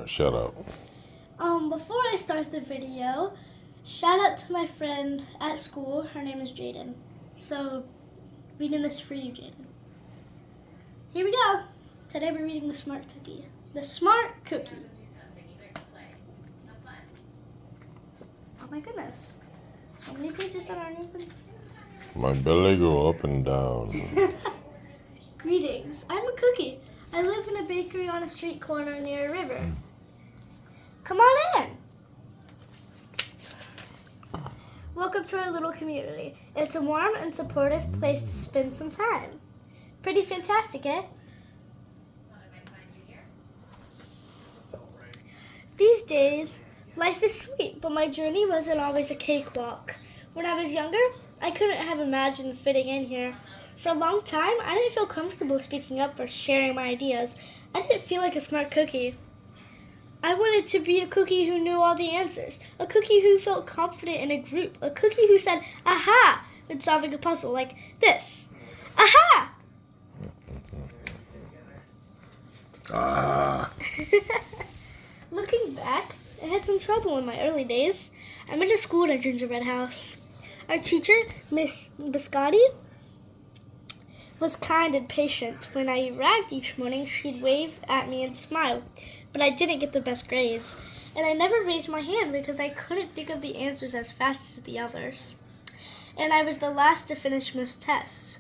Shut up. Before I start the video, shout out to my friend at school. Her name is Jaden. So, reading this for you, Jaden. Here we go. Today we're reading The Smart Cookie. The Smart Cookie. Oh my goodness. So many pages that aren't open. My belly go up and down. Greetings. I'm a cookie. I live in a bakery on a street corner near a river. Come on in. Welcome to our little community. It's a warm and supportive place to spend some time. Pretty fantastic, eh? These days, life is sweet, but my journey wasn't always a cakewalk. When I was younger, I couldn't have imagined fitting in here. For a long time, I didn't feel comfortable speaking up or sharing my ideas. I didn't feel like a smart cookie. I wanted to be a cookie who knew all the answers, a cookie who felt confident in a group, a cookie who said, aha, when solving a puzzle like this. Aha! Ah. Looking back, I had some trouble in my early days. I went to school in a gingerbread house. Our teacher, Miss Biscotti, was kind and patient. When I arrived each morning, she'd wave at me and smile. But I didn't get the best grades. And I never raised my hand because I couldn't think of the answers as fast as the others. And I was the last to finish most tests.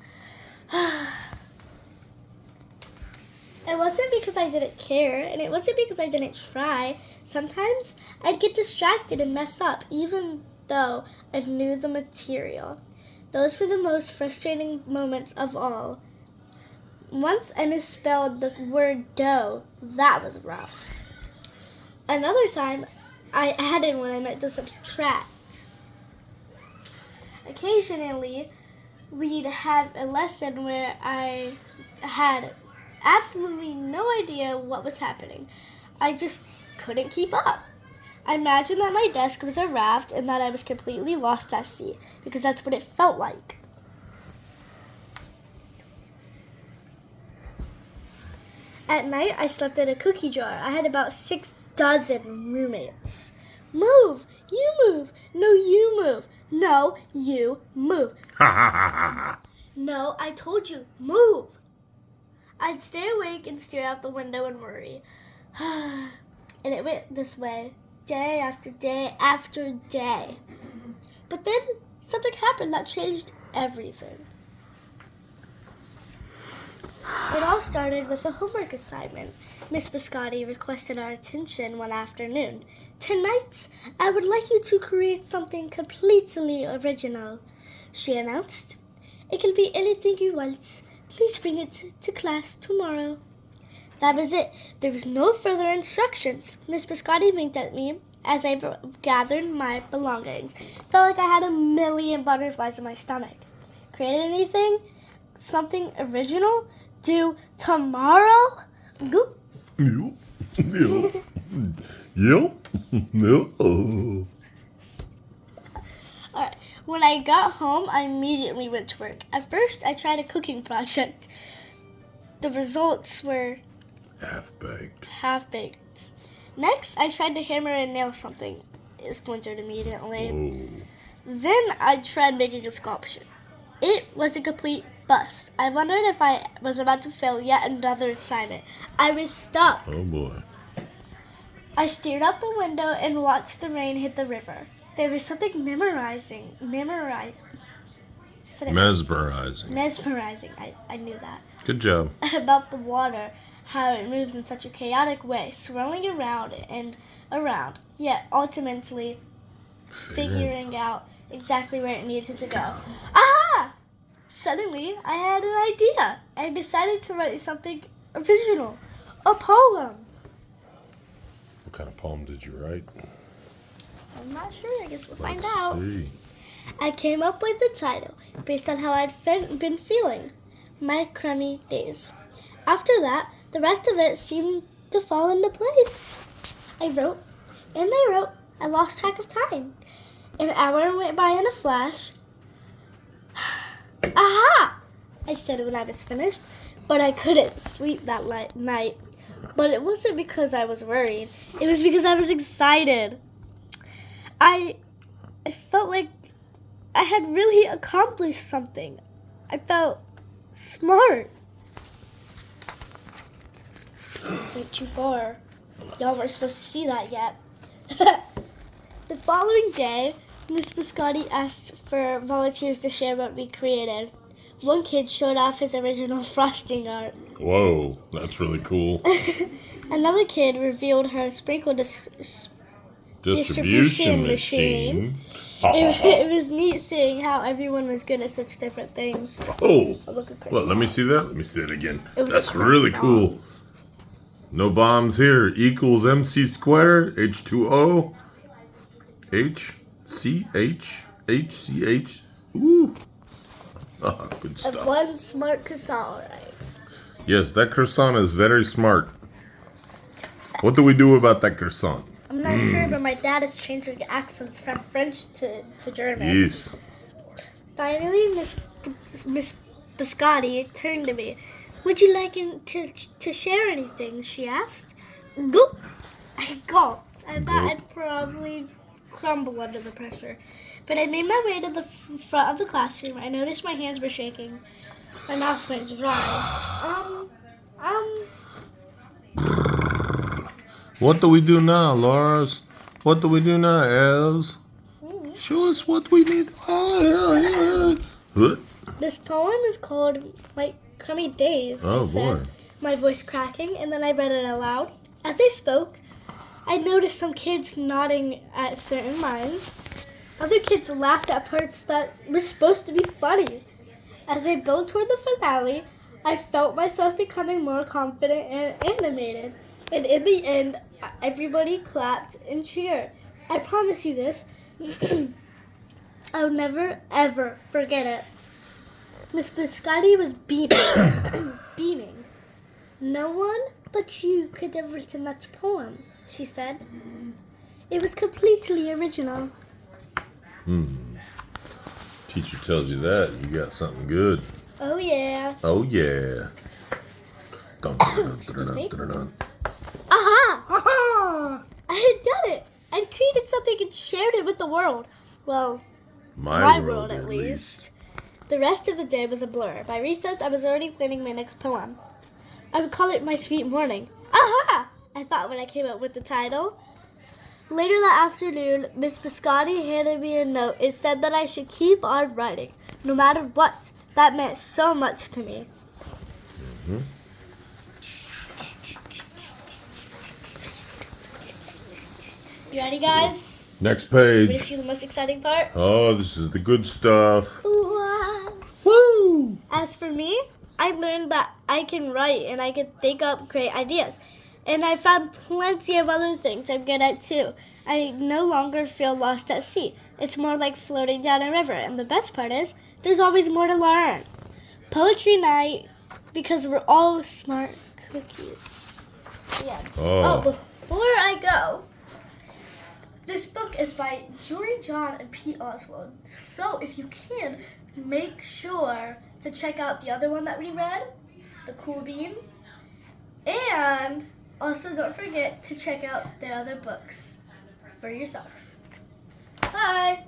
It wasn't because I didn't care, and it wasn't because I didn't try. Sometimes I'd get distracted and mess up, even though I knew the material. Those were the most frustrating moments of all. Once I misspelled the word dough. That was rough. Another time, I added when I meant to subtract. Occasionally, we'd have a lesson where I had absolutely no idea what was happening. I just couldn't keep up. I imagined that my desk was a raft and that I was completely lost at sea, because that's what it felt like. At night, I slept in a cookie jar. I had about 6 dozen roommates. Move! You move! No, you move! No, you move! No, I told you, move! I'd stay awake and stare out the window and worry. And it went this way, day after day after day. But then something happened that changed everything. It all started with a homework assignment. Miss Biscotti requested our attention one afternoon. Tonight, I would like you to create something completely original, she announced. It can be anything you want. Please bring it to class tomorrow. That was it. There was no further instructions. Miss Biscotti winked at me as I gathered my belongings. Felt like I had a million butterflies in my stomach. Create anything? Something original? Due tomorrow? Goop. Yep. No. All right. When I got home, I immediately went to work. At first, I tried a cooking project. The results were half-baked. Next, I tried to hammer and nail something. It splintered immediately. Oh. Then I tried making a sculpture. It was a complete bust. I wondered if I was about to fail yet another assignment. I was stuck. Oh boy. I stared out the window and watched the rain hit the river. There was something mesmerizing. I knew that. Good job. About the water, how it moved in such a chaotic way, swirling around and around, yet ultimately figuring out exactly where it needed to go. Aha! Suddenly, I had an idea. I decided to write something original, a poem. What kind of poem did you write? I'm not sure. I guess we'll find Let's out. see. I came up with the title based on how I'd been feeling. My crummy days. After that, the rest of it seemed to fall into place. I wrote, and I wrote. I lost track of time. An hour went by in a flash. Aha! I said when I was finished, but I couldn't sleep that night. But it wasn't because I was worried. It was because I was excited. I felt like I had really accomplished something. I felt smart. Went too far. Y'all weren't supposed to see that yet. The following day, Miss Biscotti asked for volunteers to share what we created. One kid showed off his original frosting art. Whoa, that's really cool. Another kid revealed her sprinkle distribution machine. It was neat seeing how everyone was good at such different things. Oh, Look at Chris. well, let me see that. Let me see that again. It was That's a really croissant. cool. No bombs here. Equals MC squared, H2O, HCH. Ooh. Oh, good And stuff. one smart croissant, right? Yes, that croissant is very smart. What do we do about that croissant? I'm not sure, but my dad is changing accents from French to German. Yes. Finally, Miss Biscotti turned to me. Would you like to share anything? She asked. Gulp! I gulped. I thought I'd probably crumble under the pressure. But I made my way to the front of the classroom. I noticed my hands were shaking. My mouth went dry. What do we do now, Lars? What do we do now, Els? Show us what we need. What? This poem is called My Crummy Days, I Oh, said, boy. my voice cracking, and then I read it aloud. As I spoke, I noticed some kids nodding at certain lines. Other kids laughed at parts that were supposed to be funny. As I built toward the finale, I felt myself becoming more confident and animated. And in the end, everybody clapped and cheered. I promise you this. I'll never, ever forget it. Miss Biscotti was beaming. Beaming. No one but you could have written that poem, she said. It was completely original. Teacher tells you that, you got something good. Oh, yeah. Oh, yeah. Dun, dun, dun, Excuse dun, me? dun, dun, dun. Aha! I had done it. I'd created something and shared it with the world. Well, my world at least. The rest of the day was a blur. By recess, I was already planning my next poem. I would call it My Sweet Morning. Aha! I thought when I came up with the title. Later that afternoon, Miss Biscotti handed me a note. It said that I should keep on writing, no matter what. That meant so much to me. You ready, guys? Next Ready to page. see the most exciting part? Oh, this is the good stuff. Wow. Woo! As for me, I learned that I can write and I can think up great ideas. And I found plenty of other things I'm good at too. I no longer feel lost at sea. It's more like floating down a river. And the best part is, there's always more to learn. Poetry night, because we're all smart cookies. Yeah. Oh. Before I go, this book is by Jory, John, and Pete Oswald. So if you can, make sure to check out the other one that we read, The Cool Bean. And also don't forget to check out their other books for yourself. Bye!